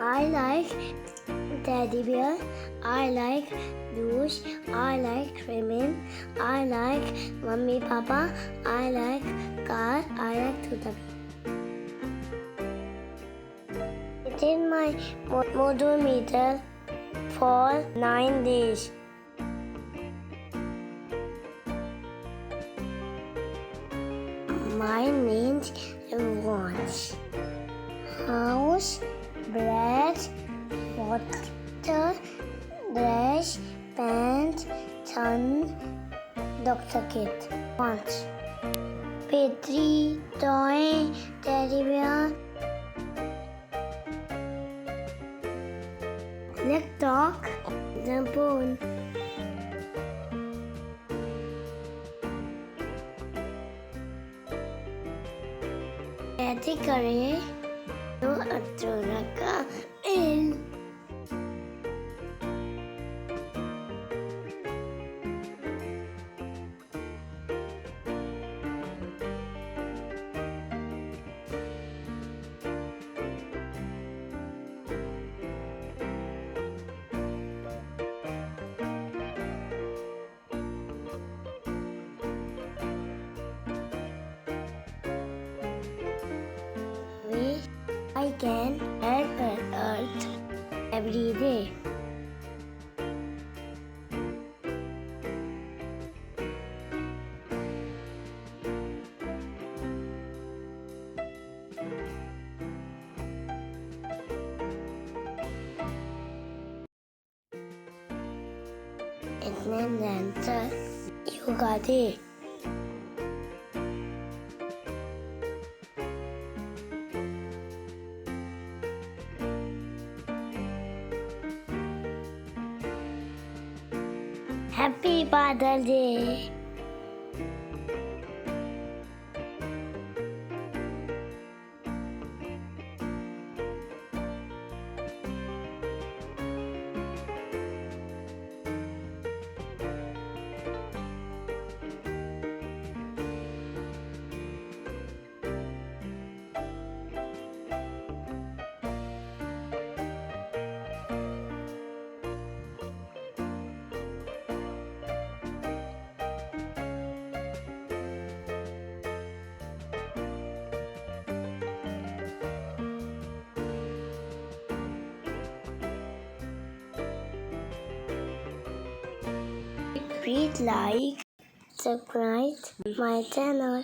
I like teddy bear. I like douche. I like swimming. I like mummy papa. I like car. I like toddler. It is my moddometer for 9 days. My names wants house, bread, water, brush, pants, sun, doctor kit. Wants Petri, toy, teddy bear. Let's talk the bone. कैसे करें तो अतुरा का इन I can help Earth every day. इतने dancer yoga day. Happy Father's Day! Please like, subscribe my channel.